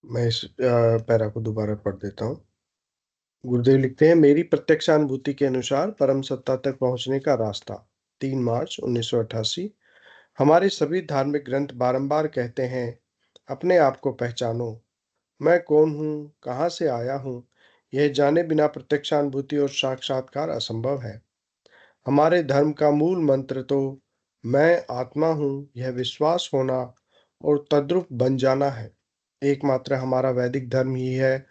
मैं इस पैरा को दोबारा पढ़ देता हूँ। गुरुदेव लिखते हैं, मेरी प्रत्यक्षानुभूति के अनुसार परम सत्ता तक पहुंचने का रास्ता। 3 मार्च 1988। हमारे सभी धार्मिक ग्रंथ बारंबार कहते हैं, अपने आप को पहचानो। मैं कौन हूँ, कहाँ से आया हूँ, यह जाने बिना प्रत्यक्षानुभूति और साक्षात्कार असंभव है। हमारे धर्म का मूल मंत्र तो मैं आत्मा हूँ यह विश्वास होना और तद्रुप बन जाना है। एकमात्र हमारा वैदिक धर्म ही है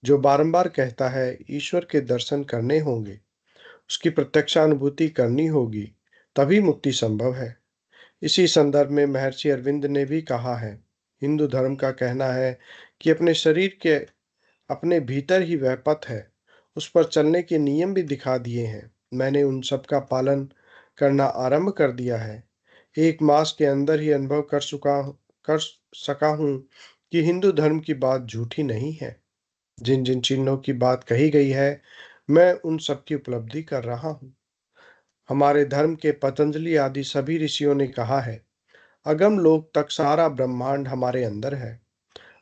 जो बारंबार कहता है ईश्वर के दर्शन करने होंगे, उसकी प्रत्यक्षानुभूति करनी होगी, तभी मुक्ति संभव है। इसी संदर्भ में महर्षि अरविंद ने भी कहा है, हिंदू धर्म का कहना है कि अपने शरीर के अपने भीतर ही वह पथ है, उस पर चलने के नियम भी दिखा दिए हैं। मैंने उन सब का पालन करना आरंभ कर दिया है। 1 मास के अंदर ही अनुभव कर सका हूँ कि हिंदू धर्म की बात झूठी नहीं है। जिन जिन चिन्हों की बात कही गई है, मैं उन सब की उपलब्धि कर रहा हूँ। हमारे धर्म के पतंजलि आदि सभी ऋषियों ने कहा है, अगम लोक तक सारा ब्रह्मांड हमारे अंदर है।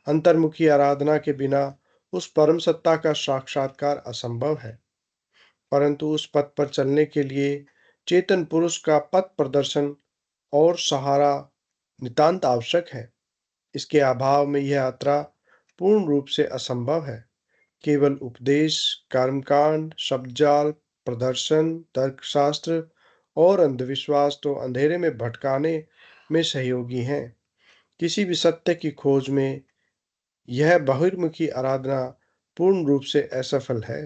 अंतर्मुखी आराधना के बिना उस परम सत्ता का साक्षात्कार असंभव है। परंतु उस पथ पर चलने के लिए चेतन पुरुष का पथ प्रदर्शन और सहारा नितांत आवश्यक है। इसके अभाव में यह यात्रा पूर्ण रूप से असंभव है। केवल उपदेश, कर्मकांड, शब्दजाल, प्रदर्शन, तर्कशास्त्र और अंधविश्वास तो अंधेरे में भटकाने में सहयोगी हैं। किसी भी सत्य की खोज में यह बहिर्मुखी आराधना पूर्ण रूप से असफल है।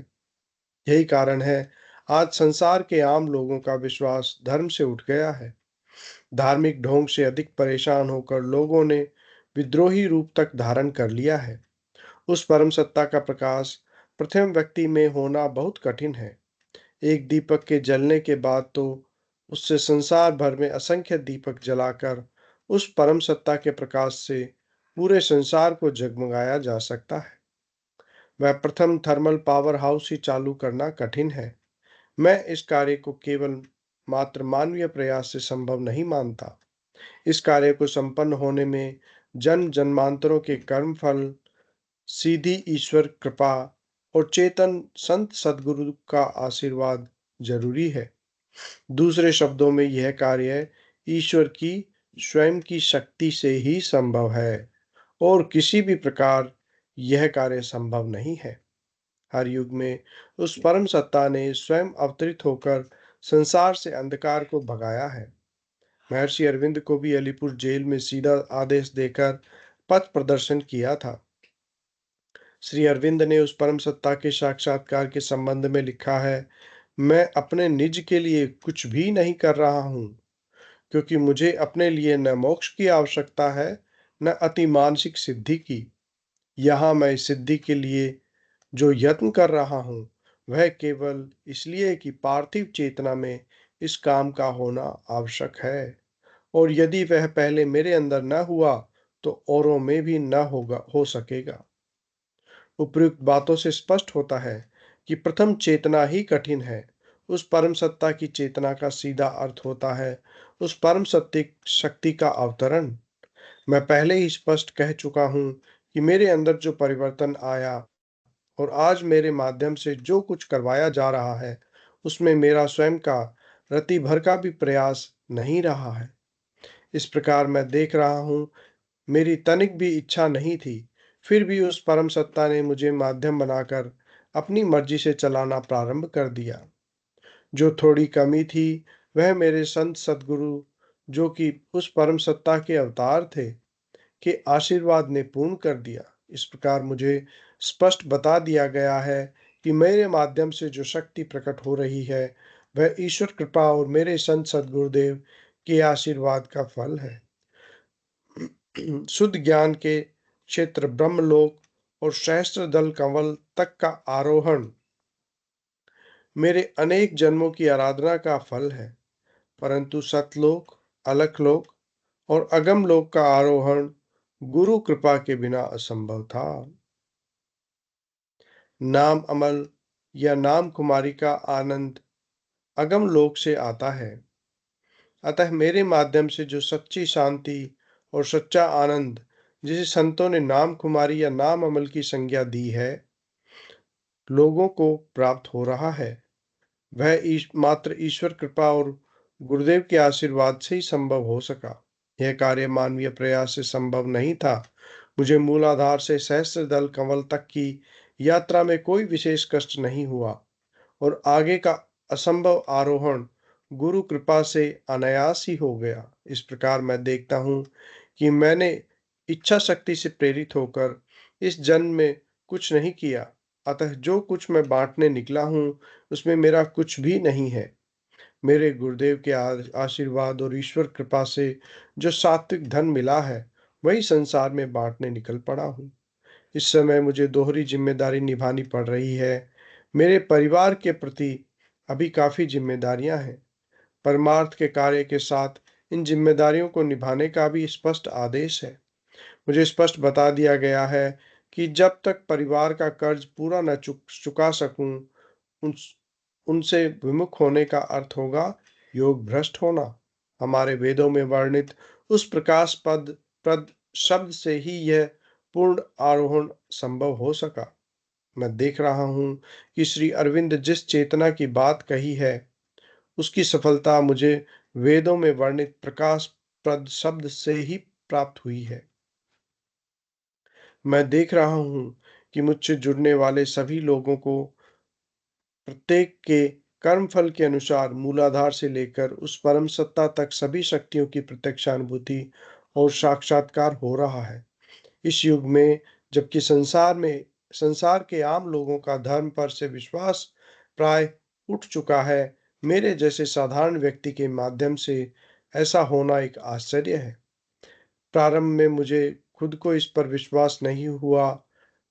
यही कारण है आज संसार के आम लोगों का विश्वास धर्म से उठ गया है। धार्मिक ढोंग से अधिक परेशान होकर लोगों ने विद्रोही रूप तक धारण कर लिया है। उस परम सत्ता का प्रकाश प्रथम व्यक्ति में होना बहुत कठिन है। एक दीपक के जलने के बाद तो उससे संसार भर में असंख्य दीपक जलाकर उस परम सत्ता के प्रकाश से पूरे संसार को जगमगाया जा सकता है। वह प्रथम थर्मल पावर हाउस ही चालू करना कठिन है। मैं इस कार्य को केवल मात्र मानवीय प्रयास से संभव नहीं मानता। इस कार्य को संपन्न होने में जन्म जन्मांतरों के कर्म फल, सीधी ईश्वर कृपा और चेतन संत सद्गुरु का आशीर्वाद जरूरी है। दूसरे शब्दों में यह कार्य ईश्वर की स्वयं की शक्ति से ही संभव है और किसी भी प्रकार यह कार्य संभव नहीं है। हर युग में उस परम सत्ता ने स्वयं अवतरित होकर संसार से अंधकार को भगाया है। महर्षि अरविंद को भी अलीपुर जेल में सीधा आदेश देकर पथ प्रदर्शन किया था। श्री अरविंद ने उस परम सत्ता के साक्षात्कार के संबंध में लिखा है, मैं अपने निज के लिए कुछ भी नहीं कर रहा हूँ, क्योंकि मुझे अपने लिए न मोक्ष की आवश्यकता है, न अति मानसिक सिद्धि की। यहाँ मैं इस सिद्धि के लिए जो यत्न कर रहा हूँ, वह केवल इसलिए कि पार्थिव चेतना में इस काम का होना आवश्यक है, और यदि वह पहले मेरे अंदर न हुआ, तो औरों में भी न हो सकेगा। उपयुक्त बातों से स्पष्ट होता है कि प्रथम चेतना ही कठिन है। उस परम सत्ता की चेतना का सीधा अर्थ होता है उस परम सत्य शक्ति का अवतरण। मैं पहले ही स्पष्ट कह चुका हूं कि मेरे अंदर जो परिवर्तन आया और आज मेरे माध्यम से जो कुछ करवाया जा रहा है, उसमें मेरा स्वयं का रति भर का भी प्रयास नहीं रहा है। इस प्रकार मैं देख रहा हूं, मेरी तनिक भी इच्छा नहीं थी, फिर भी उस परम सत्ता ने मुझे माध्यम बनाकर अपनी मर्जी से चलाना प्रारंभ कर दिया। जो थोड़ी कमी थी, वह मेरे संत सद्गुरु, जो कि उस परम सत्ता के अवतार थे, के आशीर्वाद ने पूर्ण कर दिया। इस प्रकार मुझे स्पष्ट बता दिया गया है कि मेरे माध्यम से जो शक्ति प्रकट हो रही है, वह ईश्वर कृपा और मेरे संत सद्गुरुदेव के आशीर्वाद का फल है। शुद्ध ज्ञान के क्षेत्र ब्रह्मलोक और सहस्त्र दल कंवल तक का आरोहण मेरे अनेक जन्मों की आराधना का फल है। परंतु सतलोक, अलखलोक और अगम लोक का आरोहण गुरु कृपा के बिना असंभव था। नाम अमल या नाम कुमारी का आनंद अगम लोक से आता है। अतः मेरे माध्यम से जो सच्ची शांति और सच्चा आनंद जिसे संतों ने नाम कुमारी या नाम अमल की संज्ञा दी है, लोगों को प्राप्त हो रहा है। वह मात्र ईश्वर कृपा और गुरुदेव के आशीर्वाद से ही संभव हो सका। यह कार्य मानवीय प्रयास से संभव नहीं था। मुझे मूलाधार से सहस्त्र दल कंवल तक की यात्रा में कोई विशेष कष्ट नहीं हुआ और आगे का असंभव आरोहण गुरु कृपा से अनायास ही हो गया। इस प्रकार मैं देखता हूँ कि मैंने इच्छा शक्ति से प्रेरित होकर इस जन्म में कुछ नहीं किया, अतः जो कुछ मैं बांटने निकला हूँ उसमें मेरा कुछ भी नहीं है। मेरे गुरुदेव के आशीर्वाद और ईश्वर कृपा से जो सात्विक धन मिला है वही संसार में बांटने निकल पड़ा हूँ। इस समय मुझे दोहरी जिम्मेदारी निभानी पड़ रही है। मेरे परिवार के प्रति अभी काफी जिम्मेदारियां हैं। परमार्थ के कार्य के साथ इन जिम्मेदारियों को निभाने का भी स्पष्ट आदेश है। मुझे स्पष्ट बता दिया गया है कि जब तक परिवार का कर्ज पूरा न चुका सकूं, उन उनसे विमुख होने का अर्थ होगा योग भ्रष्ट होना। हमारे वेदों में वर्णित उस प्रकाश पद प्रद शब्द से ही यह पूर्ण आरोहण संभव हो सका। मैं देख रहा हूं कि श्री अरविंद जिस चेतना की बात कही है उसकी सफलता मुझे वेदों में वर्णित प्रकाश प्रद शब्द से ही प्राप्त हुई है। मैं देख रहा हूं कि मुझसे जुड़ने वाले सभी लोगों को प्रत्येक के कर्मफल के अनुसार मूलाधार से लेकर उस परम सत्ता तक सभी शक्तियों की प्रत्यक्षानुभूति और साक्षात्कार हो रहा है। इस युग में जबकि संसार के आम लोगों का धर्म पर से विश्वास प्राय उठ चुका है, मेरे जैसे साधारण व्यक्ति के माध्यम से ऐसा होना एक आश्चर्य है। प्रारंभ में मुझे खुद को इस पर विश्वास नहीं हुआ,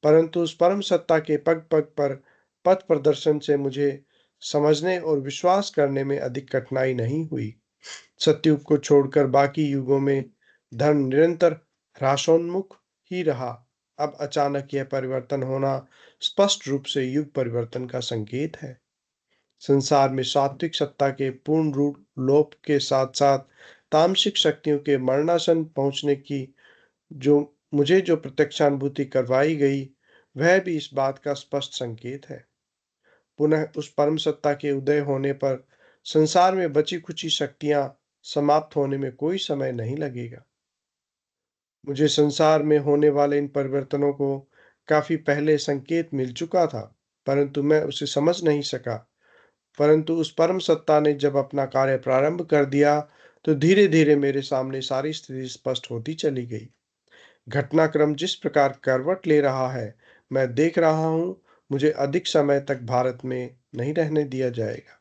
परंतु उस परम सत्ता के पग पग पर पथ प्रदर्शन से मुझे समझने और विश्वास करने में अधिक कठिनाई नहीं हुई। सतयुग को छोड़कर बाकी युगों में धर्म निरंतर ह्रासोन्मुख ही रहा। अब अचानक यह परिवर्तन होना स्पष्ट रूप से युग परिवर्तन का संकेत है। संसार में सात्विक सत्ता के पूर्ण रूप लोप के साथ साथ तामसिक शक्तियों के मरणासन पहुंचने की जो मुझे जो प्रत्यक्षानुभूति करवाई गई, वह भी इस बात का स्पष्ट संकेत है। पुनः उस परम सत्ता के उदय होने पर संसार में बची खुची शक्तियां समाप्त होने में कोई समय नहीं लगेगा। मुझे संसार में होने वाले इन परिवर्तनों को काफी पहले संकेत मिल चुका था, परंतु मैं उसे समझ नहीं सका। परंतु उस परम सत्ता ने जब अपना कार्य प्रारंभ कर दिया, तो धीरे धीरे मेरे सामने सारी स्थिति स्पष्ट होती चली गई। घटनाक्रम जिस प्रकार करवट ले रहा है, मैं देख रहा हूँ, मुझे अधिक समय तक भारत में नहीं रहने दिया जाएगा।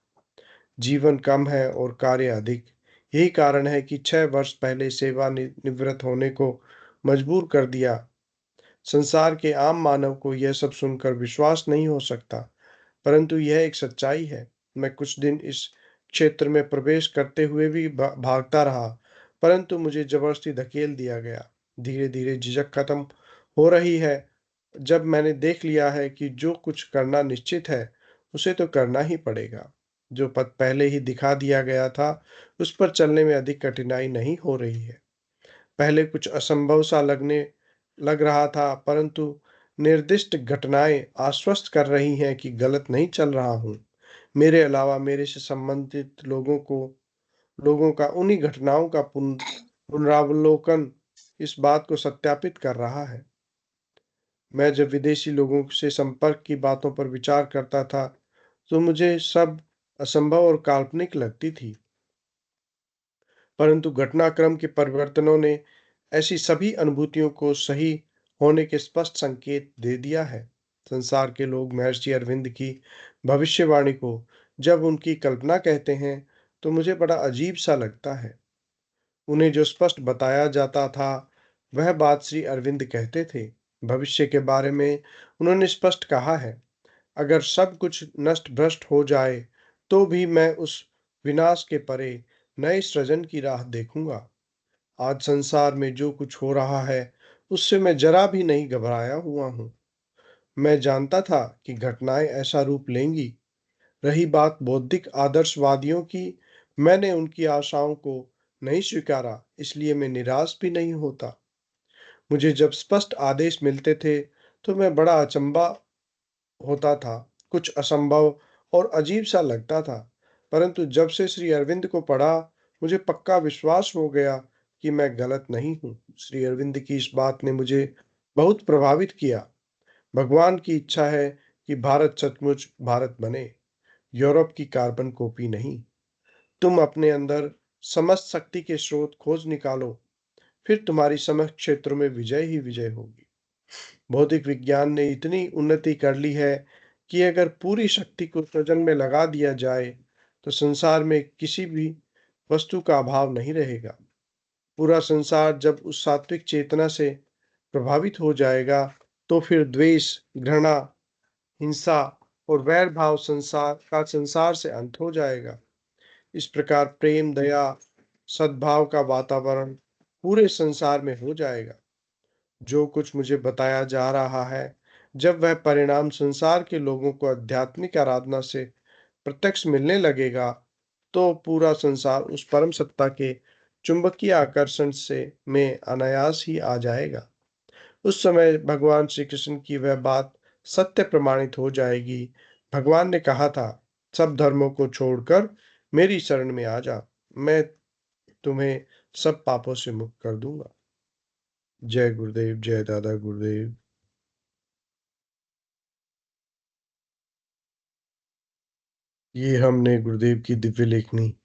जीवन कम है और कार्य अधिक। यही कारण है कि 6 वर्ष पहले सेवा निवृत्त होने को मजबूर कर दिया। संसार के आम मानव को यह सब सुनकर विश्वास नहीं हो सकता, परंतु यह एक सच्चाई है। मैं कुछ दिन इस क्षेत्र में प्रवेश करते हुए भी भागता रहा, परंतु मुझे जबरदस्ती धकेल दिया गया। धीरे धीरे झिझक खत्म हो रही है। जब मैंने देख लिया है कि जो कुछ करना निश्चित है, उसे तो करना ही पड़ेगा। जो पथ पहले ही दिखा दिया गया था, उस पर चलने में अधिक कठिनाई नहीं हो रही है। पहले कुछ असंभव सा लग रहा था, परंतु निर्दिष्ट घटनाएं आश्वस्त कर रही हैं कि गलत नहीं चल रहा हूँ। मेरे अलावा मेरे से संबंधित लोगों का उन्हीं घटनाओं का पुनरावलोकन इस बात को सत्यापित कर रहा है। मैं जब विदेशी लोगों से संपर्क की बातों पर विचार करता था, तो मुझे सब असंभव और काल्पनिक लगती थी, परंतु घटनाक्रम के परिवर्तनों ने ऐसी सभी अनुभूतियों को सही होने के स्पष्ट संकेत दे दिया है। संसार के लोग महर्षि अरविंद की भविष्यवाणी को जब उनकी कल्पना कहते हैं, तो मुझे बड़ा अजीब सा लगता है। उन्हें जो स्पष्ट बताया जाता था, वह बात श्री अरविंद कहते थे। भविष्य के बारे में उन्होंने स्पष्ट कहा है, अगर सब कुछ नष्ट भ्रष्ट हो जाए, तो भी मैं उस विनाश के परे नए सृजन की राह देखूंगा। आज संसार में जो कुछ हो रहा है, उससे मैं जरा भी नहीं घबराया हुआ हूँ। मैं जानता था कि घटनाएं ऐसा रूप लेंगी। रही बात बौद्धिक आदर्शवादियों की, मैंने उनकी आशाओं को नहीं स्वीकारा, इसलिए मैं निराश भी नहीं होता। मुझे जब स्पष्ट आदेश मिलते थे, तो मैं बड़ा अचंभा होता था, कुछ असंभव और अजीब-सा लगता था। परंतु जब से श्री अरविंद को पढ़ा, मुझे पक्का विश्वास हो गया कि मैं गलत नहीं हूँ। श्री अरविंद की इस बात ने मुझे बहुत प्रभावित किया। भगवान की इच्छा है कि भारत सचमुच भारत बने, यूरोप की कार्बन कॉपी नहीं। तुम अपने अंदर समस्त शक्ति के स्रोत खोज निकालो, फिर तुम्हारी समस्त क्षेत्रों में विजय ही विजय होगी। भौतिक विज्ञान ने इतनी उन्नति कर ली है कि अगर पूरी शक्ति को सृजन में लगा दिया जाए, तो संसार में किसी भी वस्तु का अभाव नहीं रहेगा। पूरा संसार जब उस सात्विक चेतना से प्रभावित हो जाएगा, तो फिर द्वेष, घृणा, हिंसा और वैर भाव संसार से अंत हो जाएगा। इस प्रकार प्रेम, दया, सद्भाव का वातावरण पूरे संसार में हो जाएगा। जो कुछ मुझे बताया जा रहा है, जब वह परिणाम संसार के लोगों को आध्यात्मिक आराधना से प्रत्यक्ष मिलने लगेगा, तो पूरा संसार उस परम सत्ता के चुंबकीय आकर्षण से में अनायास ही आ जाएगा। उस समय भगवान श्री कृष्ण की वह बात सत्य प्रमाणित हो जाएगी। भगवान ने कहा था, सब धर्मों को छोड़कर मेरी शरण में आ जा, मैं तुम्हें सब पापों से मुक्त कर दूंगा। जय गुरुदेव, जय दादा गुरुदेव। ये हमने गुरुदेव की दिव्य लेखनी